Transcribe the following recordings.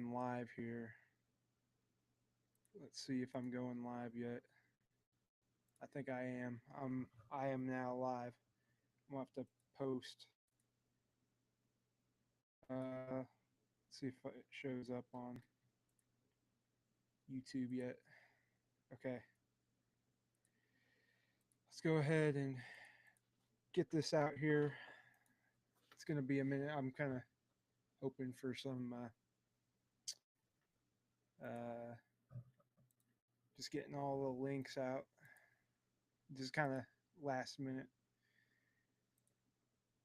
live here. Let's see if I'm going live yet. I think I am. I am now live. I'm gonna have to post. See if it shows up on YouTube yet. Okay. Let's go ahead and get this out here. It's gonna be a minute. I'm kind of hoping for some just getting all the links out. Just kind of last minute.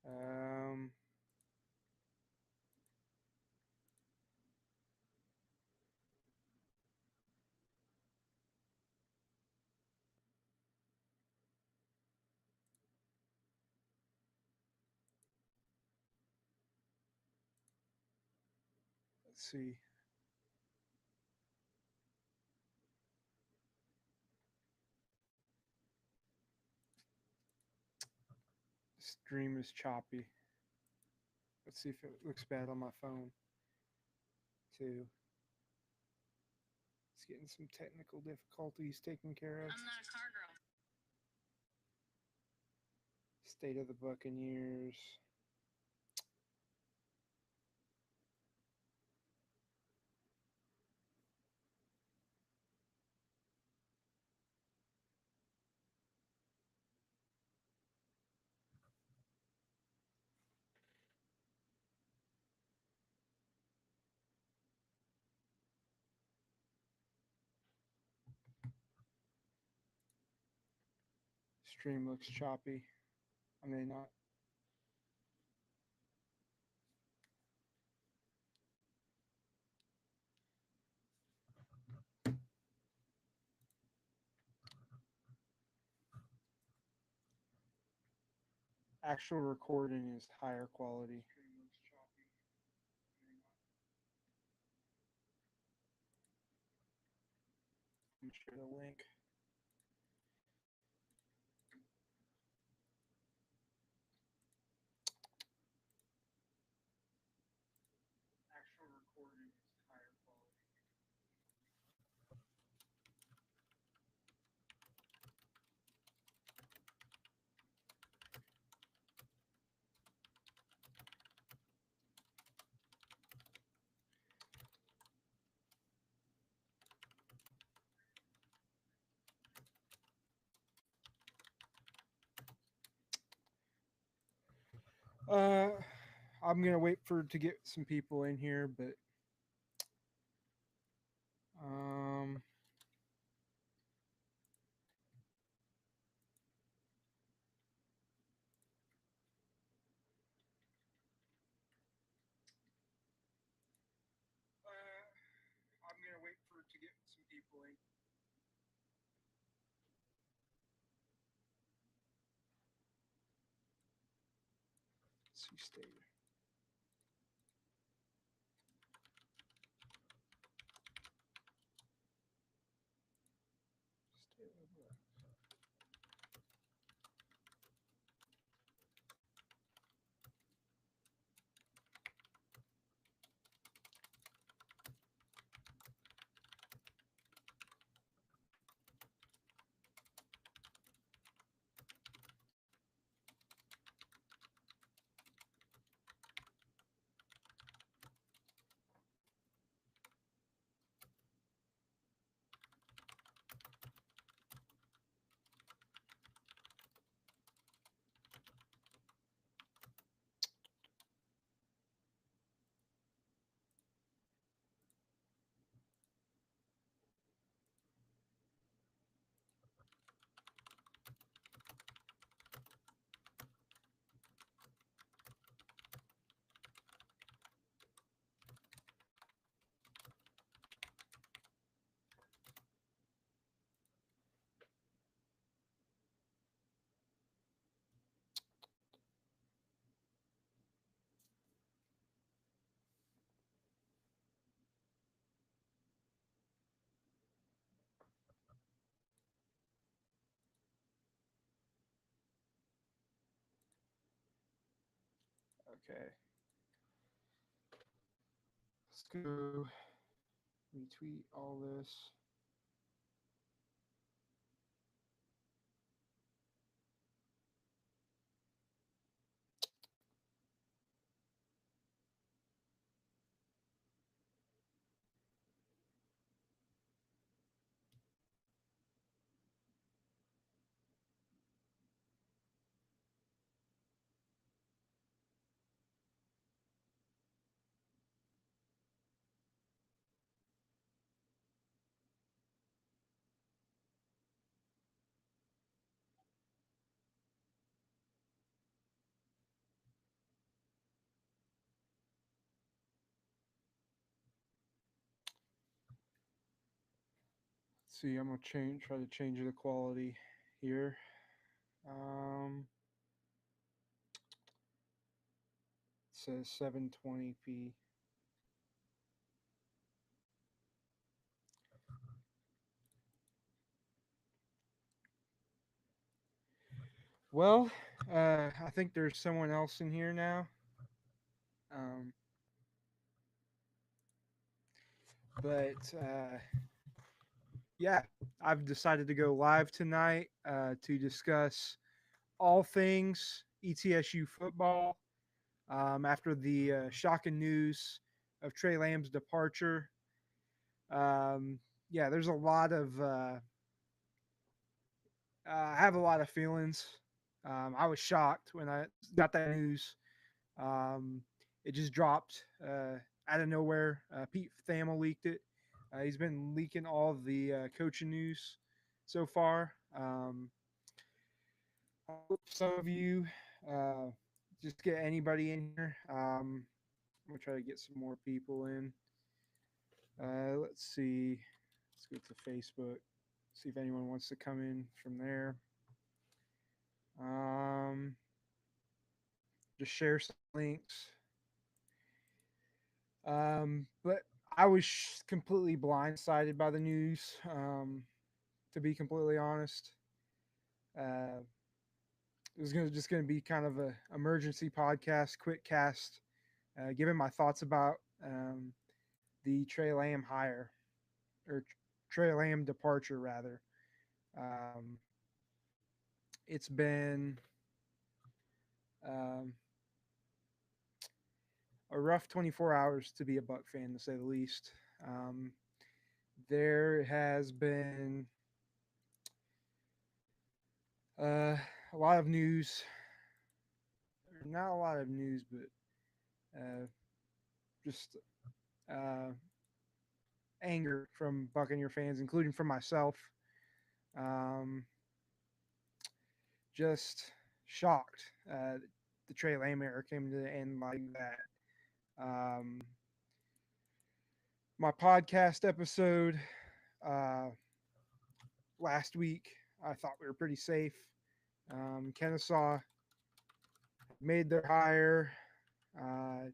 Um, let's see. Stream is choppy. Let's see if it looks bad on my phone too. It's getting some technical difficulties taken care of. I'm not a car girl. State of the Buccaneers. Stream looks choppy. I may not. Actual recording is higher quality. I'm share the link. Actual recording is higher quality. I'm gonna wait to get some people in here, but um, I'm gonna wait to get some people in. Let's see, stay. Okay. Let's go. retweet all this. Let's see, I'm gonna try to change the quality here. Um, it says 720p. Well, I think there's someone else in here now. Um, but yeah, I've decided to go live tonight to discuss all things ETSU football after the shocking news of Tre Lamb's departure. Um, yeah, there's a lot of I have a lot of feelings. I was shocked when I got that news. Um, it just dropped out of nowhere. Pete Thamel leaked it. He's been leaking all of the coaching news so far. I hope some of you just get anybody in here. I'm gonna try to get some more people in. Let's see. Let's go to Facebook. See if anyone wants to come in from there. Um, just share some links. But I was completely blindsided by the news. To be completely honest, uh, it was just gonna be kind of a emergency podcast, quick cast, giving my thoughts about the Tre Lamb hire or Tre Lamb departure rather. Um, it's been um, a rough 24 hours to be a Buck fan, to say the least. Um, there has been uh, a lot of news, or not a lot of news, but just uh, anger from Buccaneer fans, including from myself. Um, just shocked the Tre Lamb era came to the end like that. Um, my podcast episode uh, last week, I thought we were pretty safe. Kennesaw made their hire.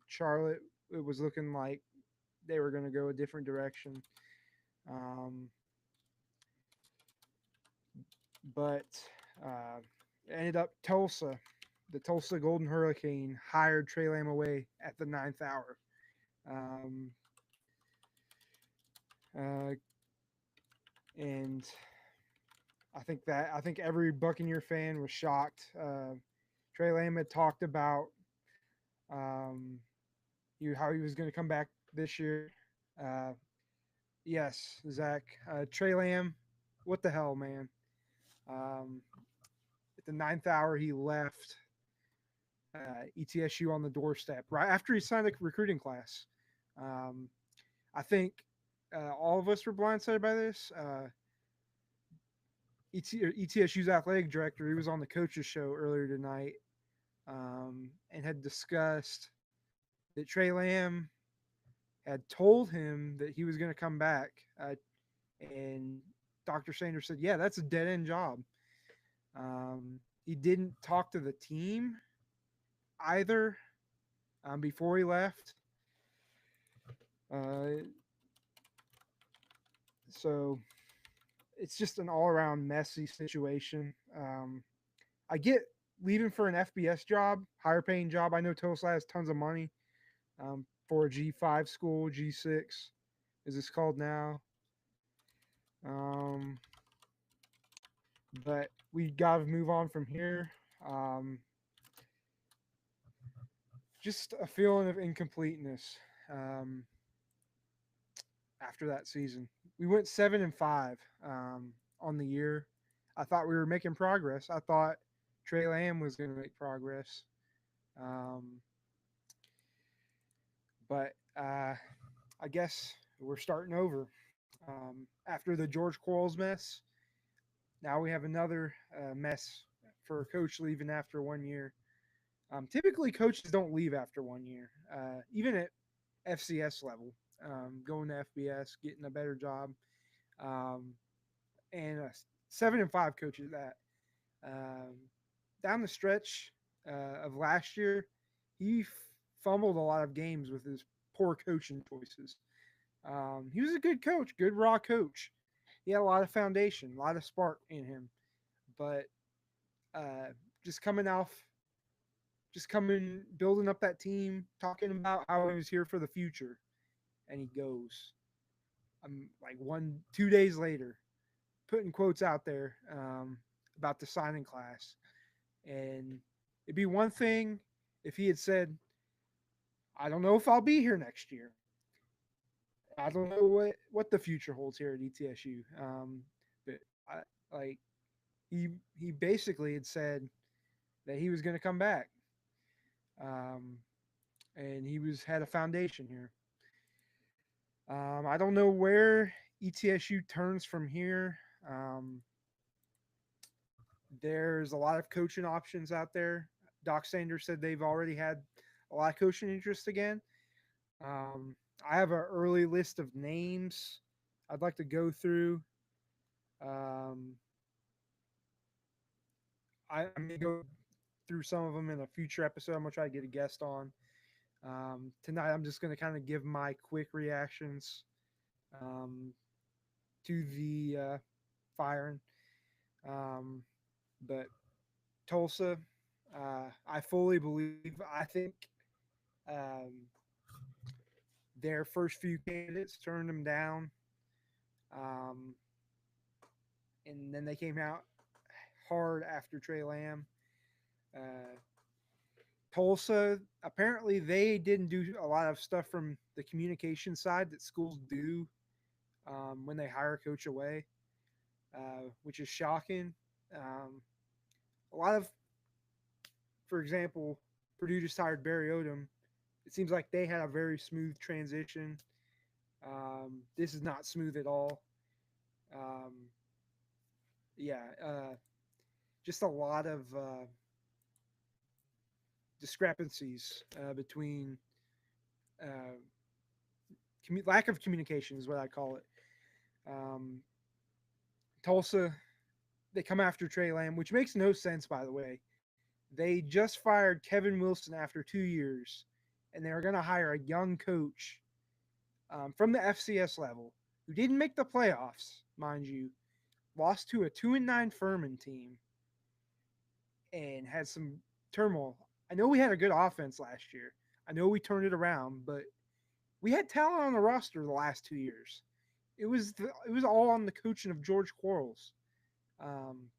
Charlotte, it was looking like they were going to go a different direction. Um, but ended up Tulsa. The Tulsa Golden Hurricane hired Tre Lamb away at the ninth hour. Um, uh, and I think every Buccaneer fan was shocked. Tre Lamb had talked about um, how he was going to come back this year. Uh, yes, Zach. Tre Lamb, what the hell, man? Um, at the ninth hour, he left ETSU on the doorstep right after he signed the recruiting class. Um, I think all of us were blindsided by this. ETSU's athletic director, he was on the coaches show earlier tonight and had discussed that Tre Lamb had told him that he was going to come back. And Dr. Sanders said, yeah, that's a dead end job. He didn't talk to the team either before he left. So it's just an all around messy situation. I get leaving for an FBS job, higher paying job. I know Tulsa has tons of money for a G5 school, G6. as it's called now. Um, but we got to move on from here. Um, just a feeling of incompleteness um, after that season. We went 7-5 on the year. I thought we were making progress. I thought Tre Lamb was going to make progress. Um, but I guess we're starting over. After the George Quarles mess, now we have another mess for a coach leaving after 1 year. Typically, coaches don't leave after 1 year, even at FCS level, going to FBS, getting a better job, um, and 7-5 coach at that. Um, down the stretch of last year, he fumbled a lot of games with his poor coaching choices. He was a good coach, good raw coach. He had a lot of foundation, a lot of spark in him, but uh, just coming off, just coming, building up that team, talking about how he was here for the future, and he goes. Like 2 days later, putting quotes out there about the signing class, and it'd be one thing if he had said, "I don't know if I'll be here next year. I don't know what the future holds here at ETSU." But I, like he basically had said that he was going to come back, um, and he was had a foundation here. I don't know where ETSU turns from here. Um, there's a lot of coaching options out there. Doc Sanders said they've already had a lot of coaching interest again. I have an early list of names I'd like to go through. Um, I'm going to go through some of them in a future episode. I'm going to try to get a guest on. Tonight, I'm just going to kind of give my quick reactions um, to the firing. Um, but Tulsa, I fully believe, I think um, their first few candidates turned them down. Um, and then they came out hard after Tre Lamb. Uh, Tulsa, apparently they didn't do a lot of stuff from the communication side that schools do when they hire a coach away, which is shocking. Um, a lot of, for example, Purdue just hired Barry Odom. It seems like they had a very smooth transition. This is not smooth at all. Um, yeah, just a lot of discrepancies between uh, lack of communication is what I call it. Um, Tulsa, they come after Tre Lamb, which makes no sense, by the way. They just fired Kevin Wilson after 2 years, and they're going to hire a young coach from the FCS level who didn't make the playoffs, mind you, lost to a 2-9 Furman team, and had some turmoil. I know we had a good offense last year. I know we turned it around, but we had talent on the roster the last 2 years. It was all on the coaching of George Quarles. Um,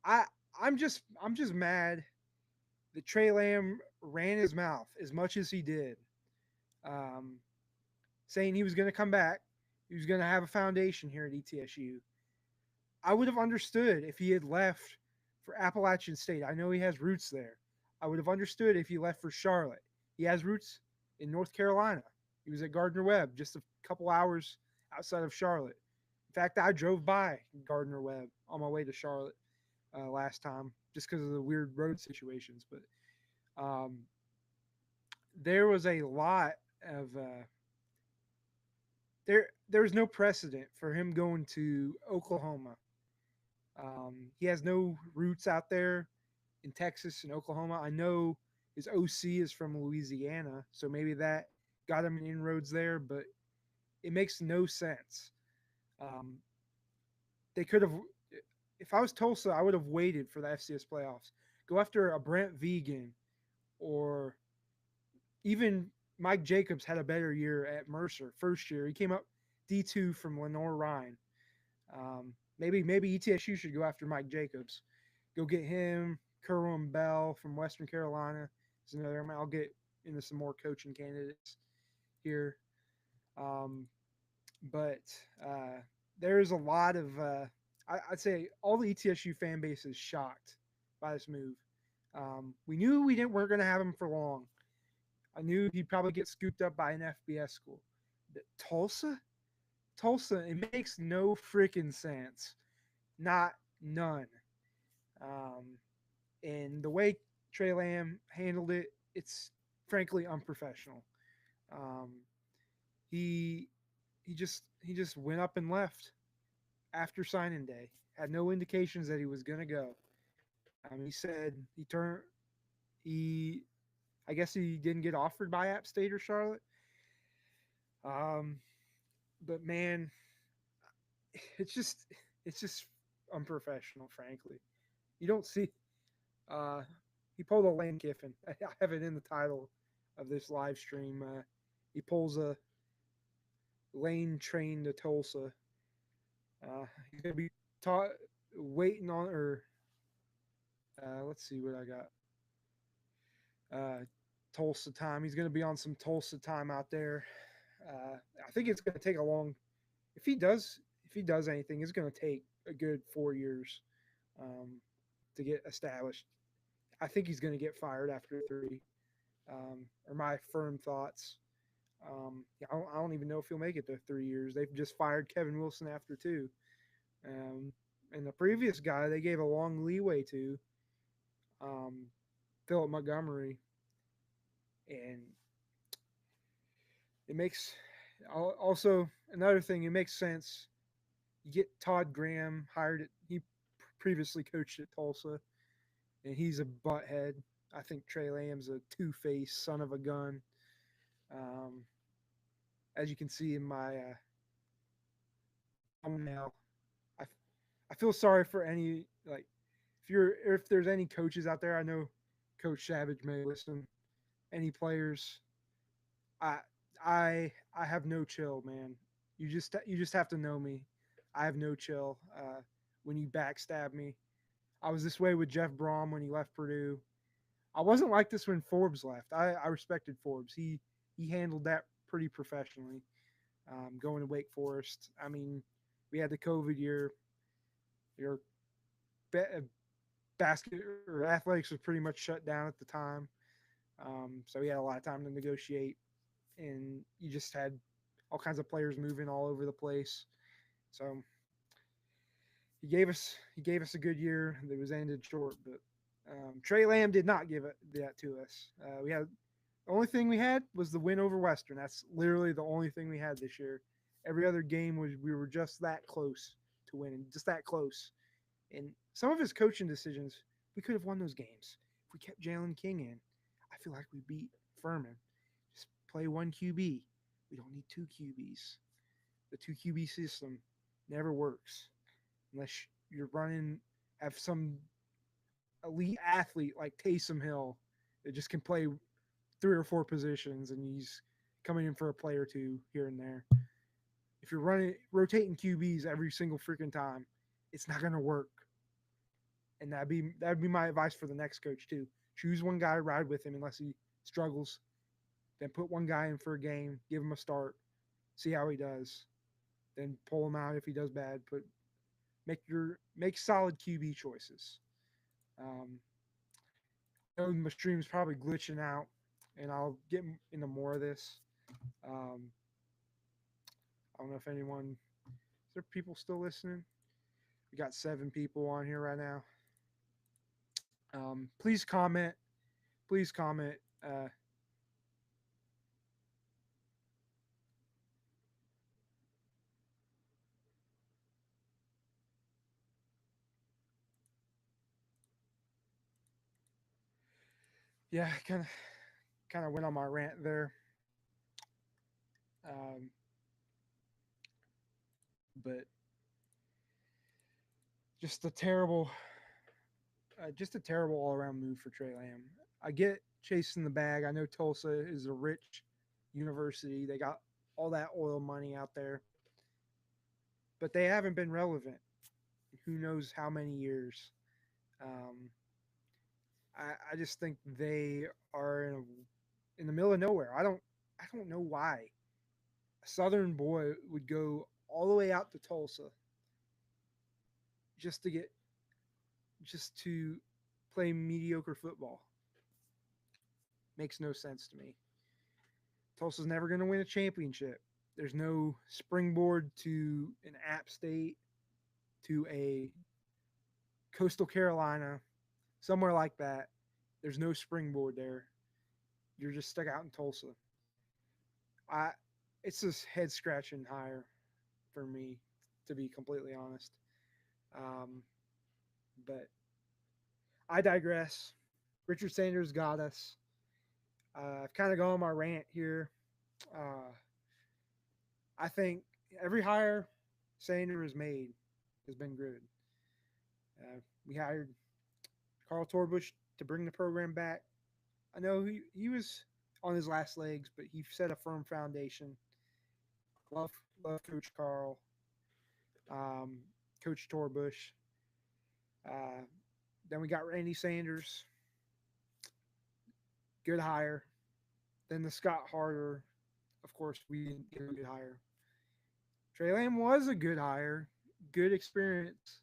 I I'm just mad that Tre Lamb ran his mouth as much as he did, um, saying he was going to come back. He was going to have a foundation here at ETSU. I would have understood if he had left for Appalachian State. I know he has roots there. I would have understood if he left for Charlotte. He has roots in North Carolina. He was at Gardner Webb just a couple hours outside of Charlotte. In fact, I drove by Gardner Webb on my way to Charlotte last time just because of the weird road situations. But um, there was a lot of there was no precedent for him going to Oklahoma. He has no roots out there in Texas and Oklahoma. I know his OC is from Louisiana, so maybe that got him inroads there, but it makes no sense. Um, they could have, if I was Tulsa, I would have waited for the FCS playoffs. Go after a Brent Vegan or even Mike Jacobs had a better year at Mercer first year. He came up D2 from Lenore Ryan. Maybe ETSU should go after Mike Jacobs. Go get him. Kerwin Bell from Western Carolina is another. I'll get into some more coaching candidates here. Um, but there's a lot of I'd say all the ETSU fan base is shocked by this move. We knew weren't going to have him for long. I knew he'd probably get scooped up by an FBS school. But Tulsa, it makes no freaking sense. Not none. Um, and the way Tre Lamb handled it, it's frankly unprofessional. Um, he he just went up and left after signing day. Had no indications that he was gonna go. He said he I guess he didn't get offered by App State or Charlotte. Um, but man, it's just it's just unprofessional, frankly. You don't see. Uh, he pulled a Lane Kiffin. I have it in the title of this live stream. He pulls a Lane train to Tulsa. He's gonna be waiting on, or let's see what I got. Tulsa time. He's gonna be on some Tulsa time out there. I think it's gonna take a long. If he does anything, it's gonna take a good 4 years to get established. I think he's gonna get fired after 3. Are my firm thoughts. I don't even know if he'll make it to 3 years. They've just fired Kevin Wilson after 2. And the previous guy they gave a long leeway to, Philip Montgomery, and it makes also another thing. It makes sense. You get Todd Graham hired. He previously coached at Tulsa, and he's a butthead. I think Tre Lamb's a two-faced son of a gun. As you can see in my thumbnail, I feel sorry for any if there's any coaches out there. I know Coach Savage may listen. Any players, I I have no chill, man. You just have to know me. I have no chill. When you backstab me, I was this way with Jeff Brom when he left Purdue. I wasn't like this when Forbes left. I respected Forbes. He handled that pretty professionally. Going to Wake Forest. I mean, we had the COVID year. Your basket or athletics was pretty much shut down at the time. So we had a lot of time to negotiate, and you just had all kinds of players moving all over the place. So he gave us a good year that was ended short, but Tre Lamb did not give that to us. We had the only thing we had was the win over Western. That's literally the only thing we had this year. Every other game we were just that close to winning, just that close. And some of his coaching decisions, we could have won those games if we kept Jalen King in. I feel like we beat Furman. Just play one QB. We don't need 2 QBs. The 2 QB system never works unless you're have some elite athlete like Taysom Hill that just can play 3 or 4 positions, and he's coming in for a play or 2 here and there. If you're rotating QBs every single freaking time, it's not going to work. And that'd be my advice for the next coach too. Choose one guy, ride with him unless he struggles. Then put one guy in for a game, give him a start, see how he does. Then pull him out if he does bad. Make solid QB choices. I know my stream's probably glitching out, and I'll get into more of this. I don't know if is there people still listening? We got 7 people on here right now. Please comment. Please comment. Yeah, kind of went on my rant there. But just a terrible all around move for Tre Lamb. I get chasing the bag. I know Tulsa is a rich university. They got all that oil money out there, but they haven't been relevant. Who knows how many years? Um, I just think they are in the middle of nowhere. I don't know why a Southern boy would go all the way out to Tulsa just to get just to play mediocre football. Makes no sense to me. Tulsa's never going to win a championship. There's no springboard to an App State, to a Coastal Carolina, somewhere like that. There's no springboard there. You're just stuck out in Tulsa. I it's just head scratching higher for me, to be completely honest. Um, but I digress. Richard Sanders got us. I've kind of gone on my rant here. Uh, I think every hire Sanders has made has been good. We hired Carl Torbush to bring the program back. I know he was on his last legs, but he set a firm foundation. Love Coach Carl, um, Coach Torbush. Uh, then we got Randy Sanders, good hire. Then the Scott Harder, of course, we didn't get a good hire. Tre Lamb was a good hire, good experience,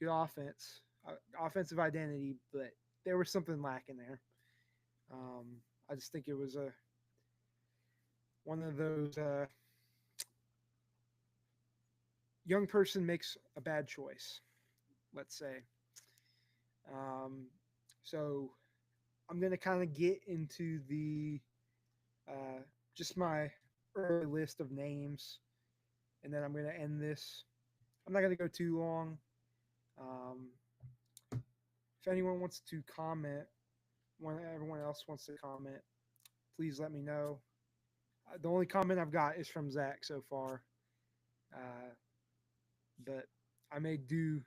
good offensive identity, but there was something lacking there. I just think it was a one of those young person makes a bad choice, let's say. Um, so I'm going to kind of get into the just my early list of names, and then I'm going to end this. I'm not going to go too long. Um, if anyone wants to comment, when everyone else wants to comment, please let me know. The only comment I've got is from Zach so far, but I may do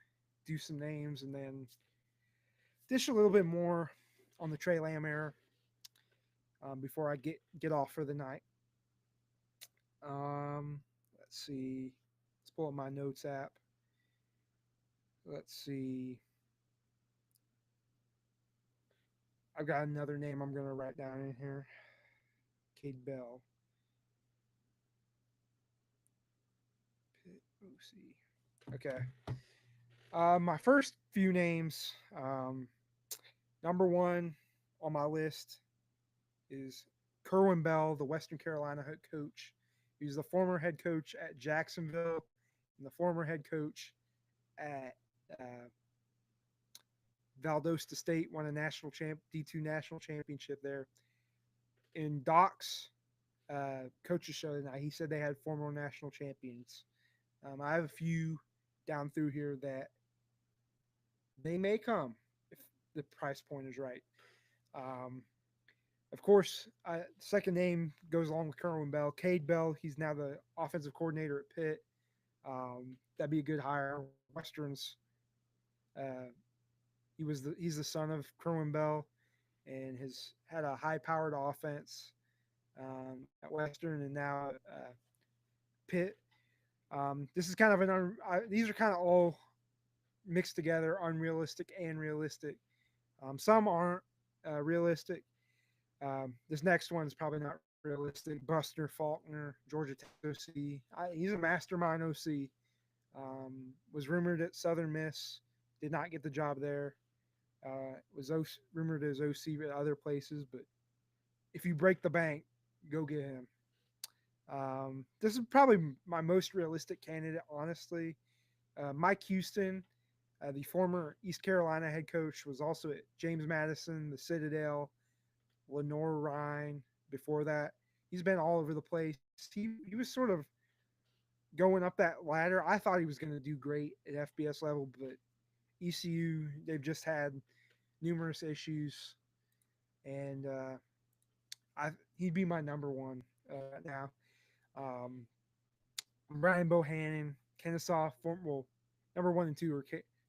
some names and then dish a little bit more on the Tre Lamb era before I get off for the night. Let's see. Let's pull up my notes app. Let's see. I've got another name I'm going to write down in here. Cade Bell. OC. Okay. My first few names. Number one on my list is Kerwin Bell, the Western Carolina head coach. He's the former head coach at Jacksonville and the former head coach at Valdosta State. Won a D2 national championship there. In Doc's coaches show tonight, he said they had former national champions. I have a few down through here that they may come if the price point is right. Of course, second name goes along with Kerwin Bell. Cade Bell, he's now the offensive coordinator at Pitt. That'd be a good hire. Westerns. He's the son of Kerwin Bell, and has had a high-powered offense at Western, and now Pitt. This is kind of these are kind of all mixed together, unrealistic and realistic. Some aren't realistic. This next one is probably not realistic. Buster Faulkner, Georgia Tech OC. He's a mastermind OC. Was rumored at Southern Miss. Did not get the job there. Was rumored as OC at other places, but if you break the bank, go get him. This is probably my most realistic candidate, honestly. Mike Houston, the former East Carolina head coach, was also at James Madison, the Citadel, Lenore Rhine. Before that, he's been all over the place. He was sort of going up that ladder. I thought he was going to do great at FBS level, but ECU, they've just had numerous issues, and he'd be my number one now. Brian Bohannon, Kennesaw, number 1 and 2 are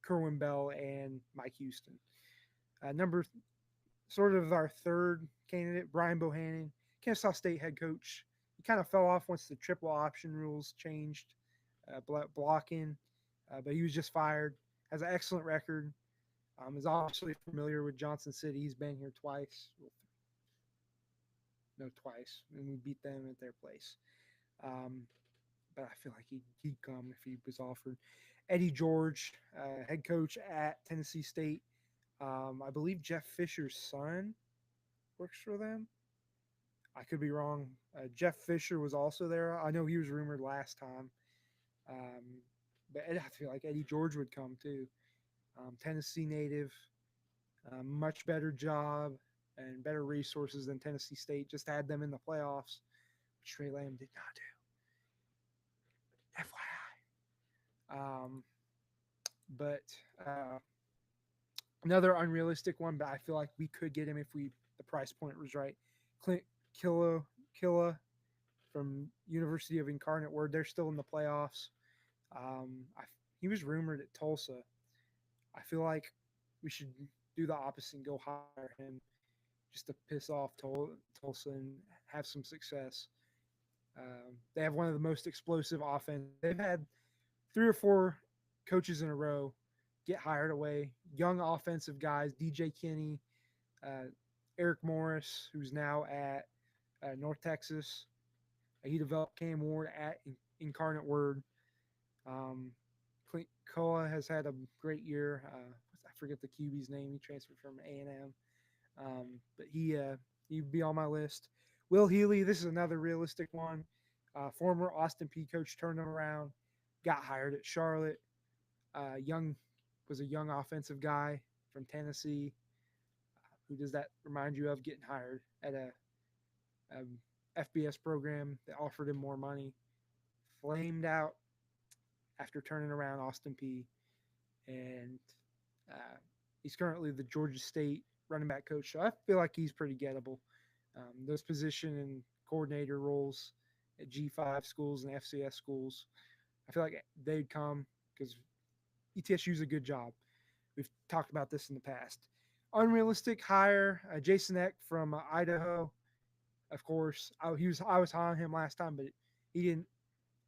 Kerwin Bell and Mike Houston. Sort of our third candidate, Brian Bohannon, Kennesaw State head coach. He kind of fell off once the triple option rules changed, blocking, but he was just fired. Has an excellent record. Is obviously familiar with Johnson City. He's been here twice. No, twice, and we beat them at their place. Um, but I feel like he'd come if he was offered. Eddie George, head coach at Tennessee State. I believe Jeff Fisher's son works for them. I could be wrong. Jeff Fisher was also there. I know he was rumored last time. But I feel like Eddie George would come too. Tennessee native, much better job and better resources than Tennessee State. Just had them in the playoffs, which Tre Lamb did not do. FYI. But another unrealistic one, but I feel like we could get him if the price point was right. Clint Killa from University of Incarnate Word. They're still in the playoffs. He was rumored at Tulsa. I feel like we should do the opposite and go hire him just to piss off Tulsa and have some success. They have one of the most explosive offense. They've had 3 or 4 coaches in a row get hired away. Young offensive guys, DJ Kinney, Eric Morris, who's now at North Texas. He developed Cam Ward at Incarnate Word. Clint Koa has had a great year. I forget the QB's name. He transferred from A&M. But he'd be on my list. Will Healy, this is another realistic one. Former Austin Peay coach, turned him around, got hired at Charlotte. Was a young offensive guy from Tennessee. Who does that remind you of getting hired at a FBS program that offered him more money? Flamed out after turning around Austin Peay. And he's currently the Georgia State running back coach. So I feel like he's pretty gettable. Those position and coordinator roles at G5 schools and FCS schools, I feel like they'd come because ETSU is a good job. We've talked about this in the past. Unrealistic hire, Jason Eck from Idaho. Of course, I was high on him last time, but he didn't.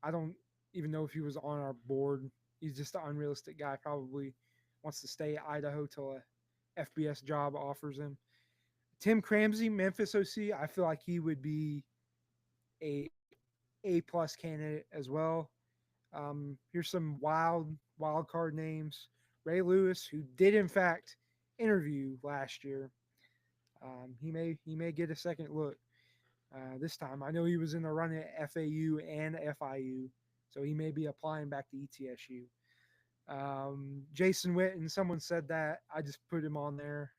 I don't even know if he was on our board. He's just an unrealistic guy. Probably wants to stay at Idaho till a FBS job offers him. Tim Cramsey, Memphis OC. I feel like he would be a A+ candidate as well. Here's some wild card names. Ray Lewis, who did in fact interview last year. He may get a second look this time. I know he was in the run at FAU and FIU, so he may be applying back to ETSU. Jason Witten, someone said that. I just put him on there.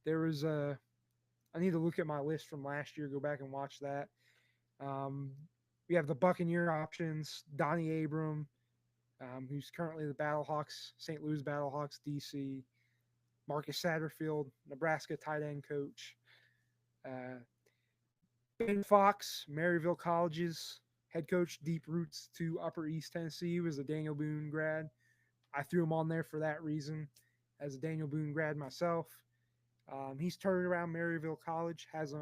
There was I need to look at my list from last year, go back and watch that. We have the Buccaneer options, Donnie Abram, who's currently the Battlehawks, St. Louis Battlehawks DC, Marcus Satterfield, Nebraska tight end coach, Ben Fox, Maryville College's head coach, deep roots to Upper East Tennessee. He was a Daniel Boone grad. I threw him on there for that reason as a Daniel Boone grad myself. He's turned around Maryville College, has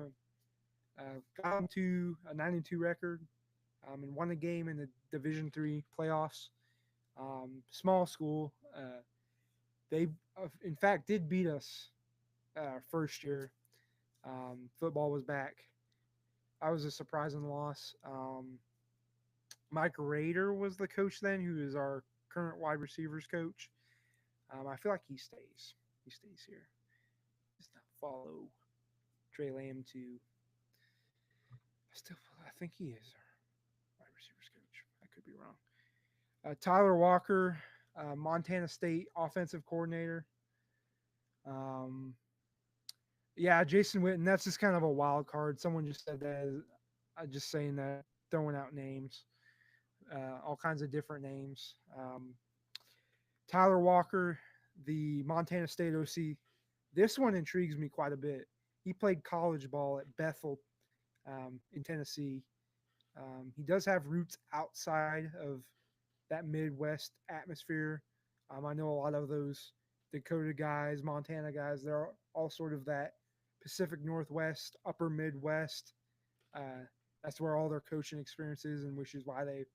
gotten to a 9-2 record, and won a game in the Division III playoffs. Small school. They, in fact, did beat us first year. Football was back. I was a surprising loss. Mike Rader was the coach then, who is our current wide receivers coach. I feel like he stays. He stays here. Just not follow Tre Lamb to. I think he is our wide receivers coach. I could be wrong. Tyler Walker, Montana State offensive coordinator. Yeah, Jason Witten, that's just kind of a wild card. Someone just said that. I'm just saying that, throwing out names, all kinds of different names. Tyler Walker, the Montana State OC. This one intrigues me quite a bit. He played college ball at Bethel in Tennessee. He does have roots outside of that Midwest atmosphere. I know a lot of those Dakota guys, Montana guys, they're all sort of that Pacific Northwest, Upper Midwest. Uh, that's where all their coaching experience is, and which is why they've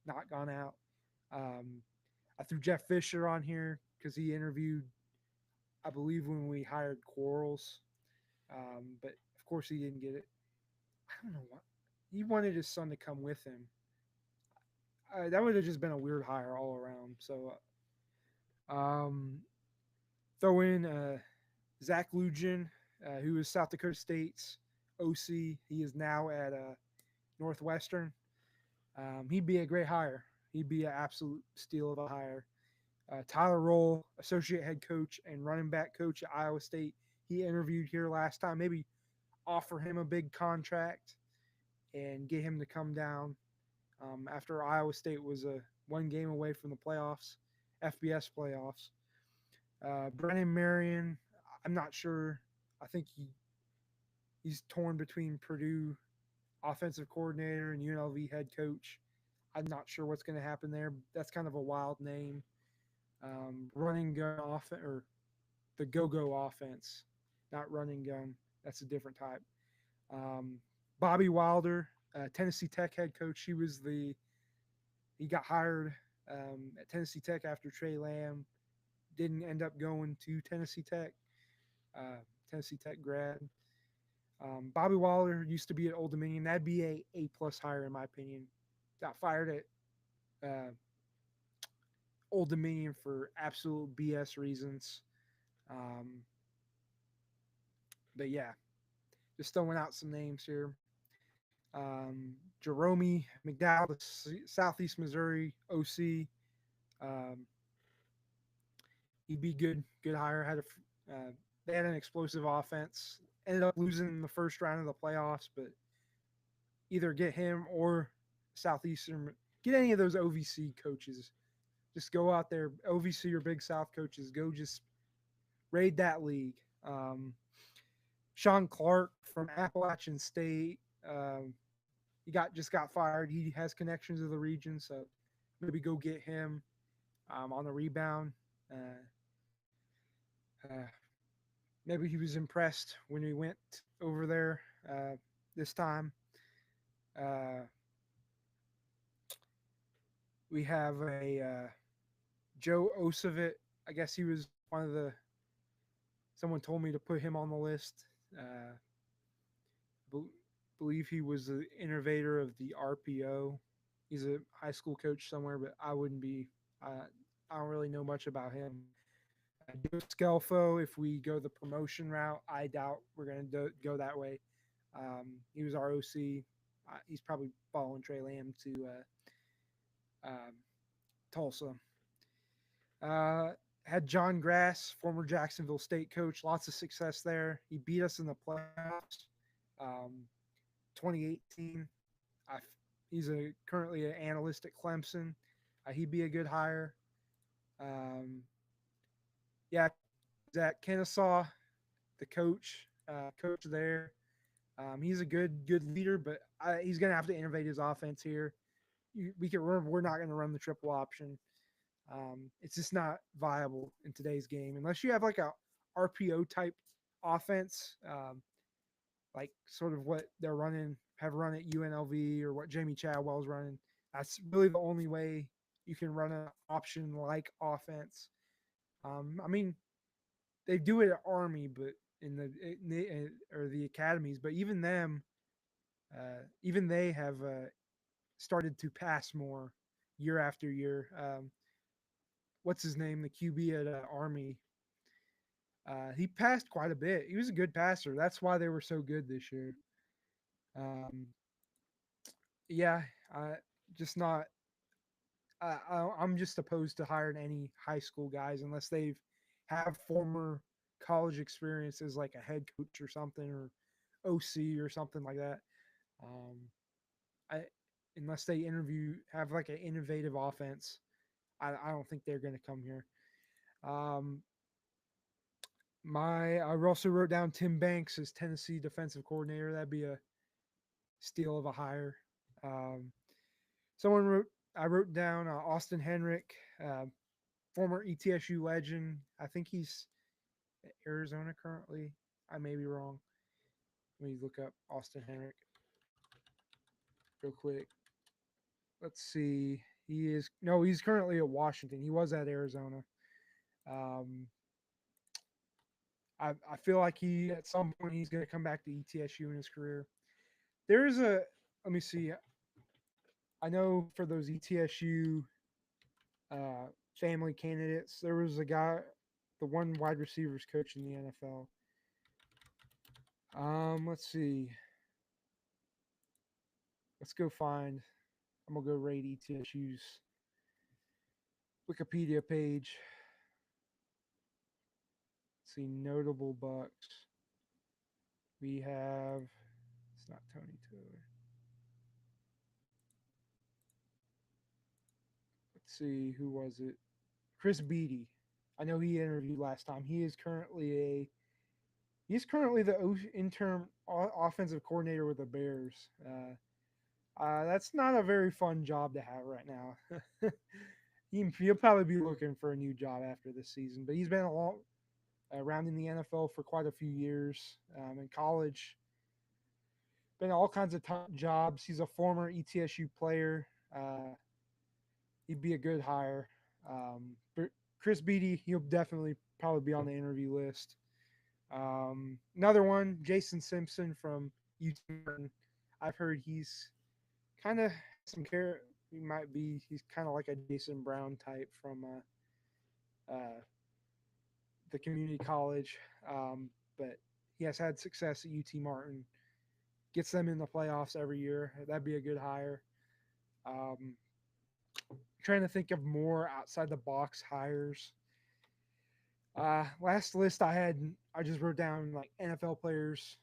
not gone out. Um, I threw Jeff Fisher on here because he interviewed, I believe, when we hired Quarles, but of course he didn't get it. I don't know what he wanted his son to come with him. That would have just been a weird hire all around. So, um, throw in Zach Lugin, who is South Dakota State's OC. He is now at Northwestern. He'd be a great hire. He'd be an absolute steal of a hire. Tyler Roll, associate head coach and running back coach at Iowa State. He interviewed here last time. Maybe offer him a big contract and get him to come down after Iowa State was one game away from the playoffs, FBS playoffs. Brennan Marion, I'm not sure. I think he's torn between Purdue offensive coordinator and UNLV head coach. I'm not sure what's going to happen there. That's kind of a wild name. Running gun offense, or the go-go offense, not running gun. That's a different type. Bobby Wilder, Tennessee Tech head coach. He got hired at Tennessee Tech after Tre Lamb didn't end up going to Tennessee Tech. Tennessee Tech grad. Bobby Wilder used to be at Old Dominion. That'd be a plus hire in my opinion. Got fired at Old Dominion for absolute BS reasons. But yeah, just throwing out some names here. Jerome McDowell, the Southeast Missouri OC. He'd be good hire. They had an explosive offense. Ended up losing in the first round of the playoffs, but either get him or Southeastern, get any of those OVC coaches. Just go out there, OVC or Big South coaches, go just raid that league. Sean Clark from Appalachian State, he just got fired. He has connections to the region, so maybe go get him on the rebound. Maybe he was impressed when he went over there this time. We have a Joe Osavit. I guess he was one of the. Someone told me to put him on the list. Believe he was the innovator of the RPO. He's a high school coach somewhere, but I wouldn't be. I don't really know much about him. Joe Scelfo, if we go the promotion route, I doubt we're going to go that way. He was our OC. He's probably following Tre Lamb to Tulsa. Had John Grass, former Jacksonville State coach, lots of success there. He beat us in the playoffs 2018. He's currently an analyst at Clemson. He'd be a good hire. Zach Kennesaw, the coach there. He's a good leader, but he's going to have to innovate his offense here. We can remember we're not going to run the triple option. It's just not viable in today's game unless you have like a RPO type offense, like sort of what they're have run at UNLV or what Jamie Chadwell's running. That's really the only way you can run an option like offense. I mean, they do it at Army, but in the academies, but even they have started to pass more year after year. What's his name? The QB at Army. He passed quite a bit. He was a good passer. That's why they were so good this year. Just not. I'm just opposed to hiring any high school guys unless they've have former college experience as like a head coach or something, or OC or something like that. Unless they have like an innovative offense, I don't think they're going to come here. I also wrote down Tim Banks as Tennessee defensive coordinator. That'd be a steal of a hire. I wrote down Austin Henrick, former ETSU legend. I think he's at Arizona currently. I may be wrong. Let me look up Austin Henrik real quick. Let's see. He's currently at Washington. He was at Arizona. Um, I feel like he at some point he's going to come back to ETSU in his career. There's a let me see. I know for those ETSU uh, family candidates, there was a guy, the one wide receivers coach in the NFL. Let's see. Let's go find. I'm gonna go rate ETSU's Wikipedia page. Let's see notable Bucs. We have. It's not Tony Taylor. Let's see who was it. Chris Beatty. I know he interviewed last time. He's currently the interim offensive coordinator with the Bears. That's not a very fun job to have right now. He'll probably be looking for a new job after this season, but he's been around in the NFL for quite a few years. In college, been all kinds of top jobs. He's a former ETSU player. He'd be a good hire. But Chris Beatty, he'll definitely probably be on the interview list. Another one, Jason Simpson from UT Martin. I've heard he's kind of some care. He's kind of like a Jason Brown type from the community college, but he has had success at UT Martin. Gets them in the playoffs every year. That'd be a good hire. Um, Trying to think of more outside the box hires. Last list I just wrote down like NFL players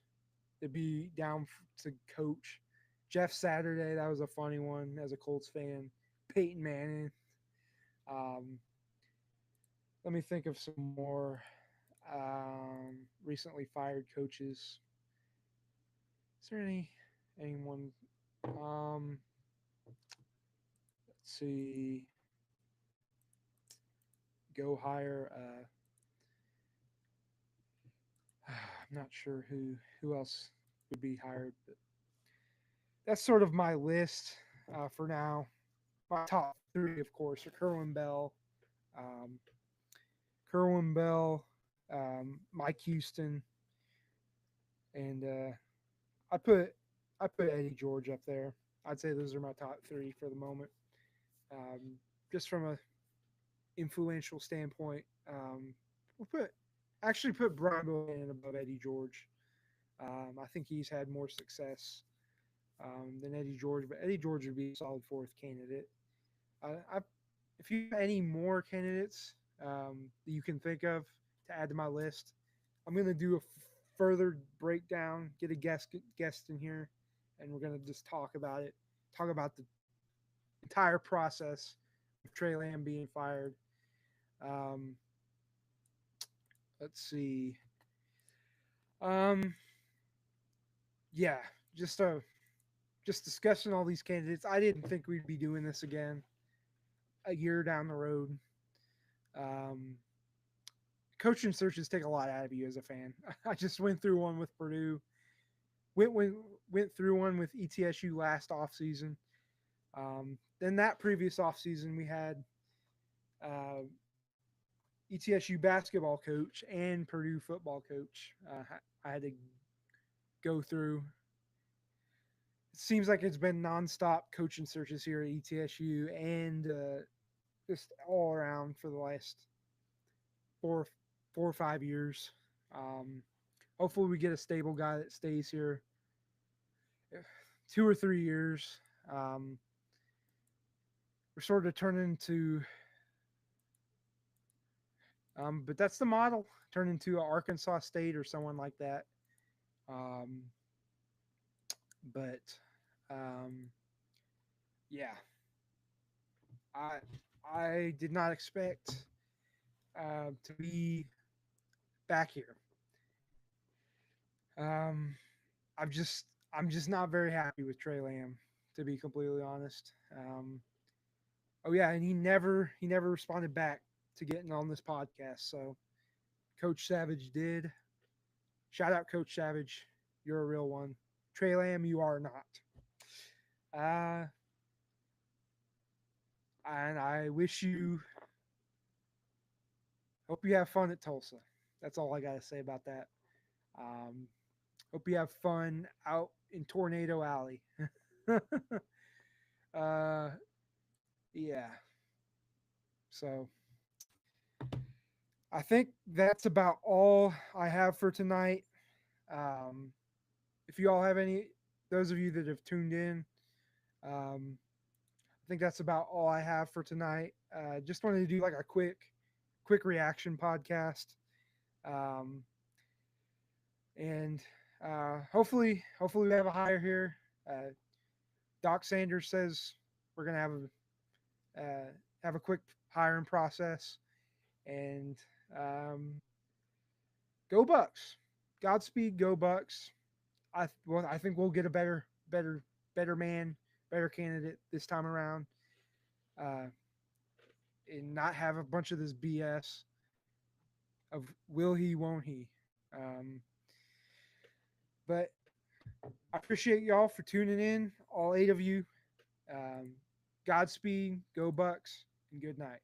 to be down to coach. Jeff Saturday, that was a funny one as a Colts fan. Peyton Manning. Um, Let me think of some more recently fired coaches. Is there anyone? Let's see. Go hire. I'm not sure who else would be hired, but that's sort of my list for now. My top three, of course, are um, Kerwin Bell, Mike Houston, and I put I put Eddie George up there. I'd say those are my top three for the moment. Um, just from a influential standpoint, we'll put Brian Bohannon above Eddie George. I think he's had more success than Eddie George, but Eddie George would be a solid fourth candidate. I If you have any more candidates that you can think of to add to my list, I'm going to do a further breakdown, get a guest in here, and we're going to just talk about it. Talk about the entire process of Tre Lamb being fired. Um, let's see. Um, yeah, just just discussing all these candidates. I didn't think we'd be doing this again a year down the road. Um, Coaching searches take a lot out of you as a fan. I just went through one with Purdue. Went through one with ETSU last offseason. Then that previous offseason, we had uh, ETSU basketball coach and Purdue football coach. I had to go through. It seems like it's been nonstop coaching searches here at ETSU and just all around for the last four or 5 years. Hopefully, we get a stable guy that stays here 2 or 3 years. We're sort of turning into, but that's the model. Turn into Arkansas State or someone like that. Um, but yeah, I I did not expect to be back here. Um, I'm just not very happy with Tre Lamb, to be completely honest. Oh yeah, and he never responded back to getting on this podcast. So Coach Savage did. Shout out Coach Savage. You're a real one. Tre Lamb, you are not. And I wish you, hope you have fun at Tulsa. That's all I got to say about that. Um, hope you have fun out in Tornado Alley. uh, yeah. So I think that's about all I have for tonight. Um, if you all have any, those of you that have tuned in, I think that's about all I have for tonight. Just wanted to do like a quick reaction podcast, um, and hopefully we have a hire here. Doc Sanders says we're gonna have a quick hiring process, and um, go Bucs. Godspeed, go Bucs. I think we'll get a better man, better candidate this time around, uh, and not have a bunch of this BS of will he, won't he. Um, but I appreciate y'all for tuning in, all 8 of you. Um, Godspeed, go Bucs, and good night.